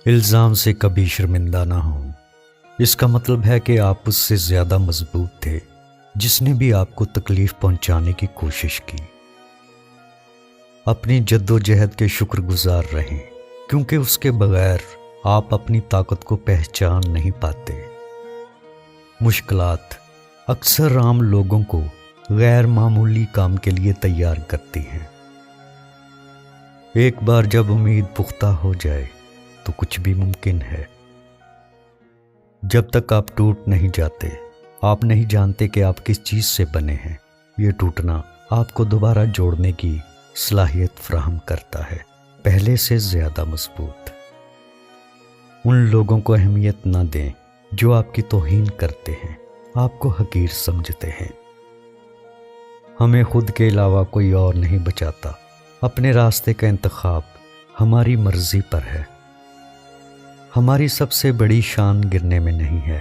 الزام سے کبھی شرمندہ نہ ہوں، اس کا مطلب ہے کہ آپ اس سے زیادہ مضبوط تھے جس نے بھی آپ کو تکلیف پہنچانے کی کوشش کی۔ اپنی جد و جہد کے شکر گزار رہیں، کیونکہ اس کے بغیر آپ اپنی طاقت کو پہچان نہیں پاتے۔ مشکلات اکثر عام لوگوں کو غیر معمولی کام کے لیے تیار کرتی ہیں۔ ایک بار جب امید پختہ ہو جائے تو کچھ بھی ممکن ہے۔ جب تک آپ ٹوٹ نہیں جاتے، آپ نہیں جانتے کہ آپ کس چیز سے بنے ہیں۔ یہ ٹوٹنا آپ کو دوبارہ جوڑنے کی صلاحیت فراہم کرتا ہے، پہلے سے زیادہ مضبوط۔ ان لوگوں کو اہمیت نہ دیں جو آپ کی توہین کرتے ہیں، آپ کو حقیر سمجھتے ہیں۔ ہمیں خود کے علاوہ کوئی اور نہیں بچاتا۔ اپنے راستے کا انتخاب ہماری مرضی پر ہے۔ ہماری سب سے بڑی شان گرنے میں نہیں ہے،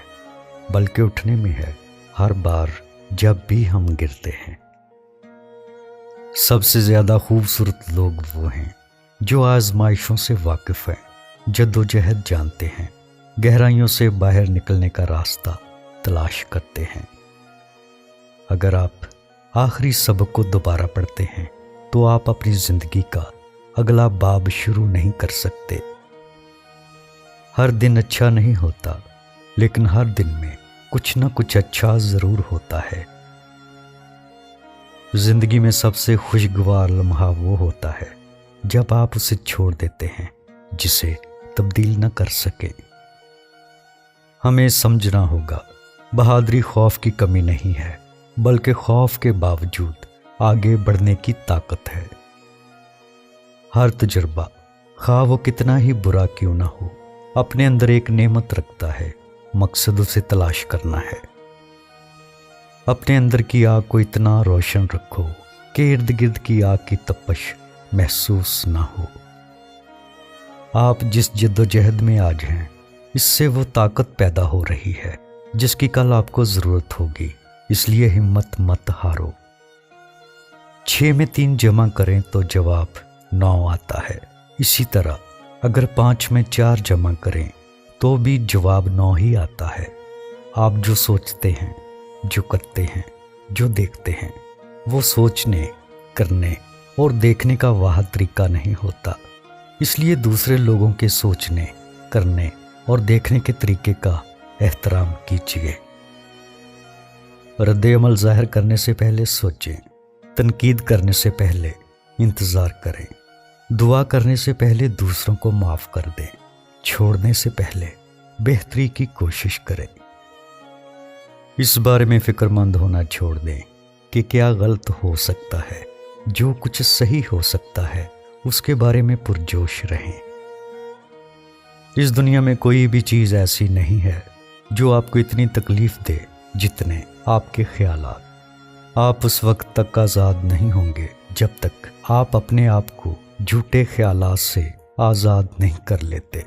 بلکہ اٹھنے میں ہے، ہر بار جب بھی ہم گرتے ہیں۔ سب سے زیادہ خوبصورت لوگ وہ ہیں جو آزمائشوں سے واقف ہیں، جد و جہد جانتے ہیں، گہرائیوں سے باہر نکلنے کا راستہ تلاش کرتے ہیں۔ اگر آپ آخری سبق کو دوبارہ پڑھتے ہیں تو آپ اپنی زندگی کا اگلا باب شروع نہیں کر سکتے۔ ہر دن اچھا نہیں ہوتا، لیکن ہر دن میں کچھ نہ کچھ اچھا ضرور ہوتا ہے۔ زندگی میں سب سے خوشگوار لمحہ وہ ہوتا ہے جب آپ اسے چھوڑ دیتے ہیں جسے تبدیل نہ کر سکے۔ ہمیں سمجھنا ہوگا، بہادری خوف کی کمی نہیں ہے، بلکہ خوف کے باوجود آگے بڑھنے کی طاقت ہے۔ ہر تجربہ، خواہ وہ کتنا ہی برا کیوں نہ ہو، اپنے اندر ایک نعمت رکھتا ہے، مقصد اسے تلاش کرنا ہے۔ اپنے اندر کی آگ کو اتنا روشن رکھو کہ ارد گرد کی آگ کی تپش محسوس نہ ہو۔ آپ جس جد و جہد میں آج ہیں، اس سے وہ طاقت پیدا ہو رہی ہے جس کی کل آپ کو ضرورت ہوگی، اس لیے ہمت مت ہارو۔ 6 میں 3 جمع کریں تو جواب 9 آتا ہے، اسی طرح اگر 5 میں 4 جمع کریں تو بھی جواب 9 ہی آتا ہے۔ آپ جو سوچتے ہیں، جو کرتے ہیں، جو دیکھتے ہیں، وہ سوچنے، کرنے اور دیکھنے کا واحد طریقہ نہیں ہوتا۔ اس لیے دوسرے لوگوں کے سوچنے، کرنے اور دیکھنے کے طریقے کا احترام کیجیے۔ رد عمل ظاہر کرنے سے پہلے سوچیں، تنقید کرنے سے پہلے انتظار کریں، دعا کرنے سے پہلے دوسروں کو معاف کر دیں، چھوڑنے سے پہلے بہتری کی کوشش کریں۔ اس بارے میں فکر مند ہونا چھوڑ دیں کہ کیا غلط ہو سکتا ہے، جو کچھ صحیح ہو سکتا ہے اس کے بارے میں پرجوش رہیں۔ اس دنیا میں کوئی بھی چیز ایسی نہیں ہے جو آپ کو اتنی تکلیف دے جتنے آپ کے خیالات۔ آپ اس وقت تک آزاد نہیں ہوں گے جب تک آپ اپنے آپ کو جھوٹے خیالات سے آزاد نہیں کر لیتے۔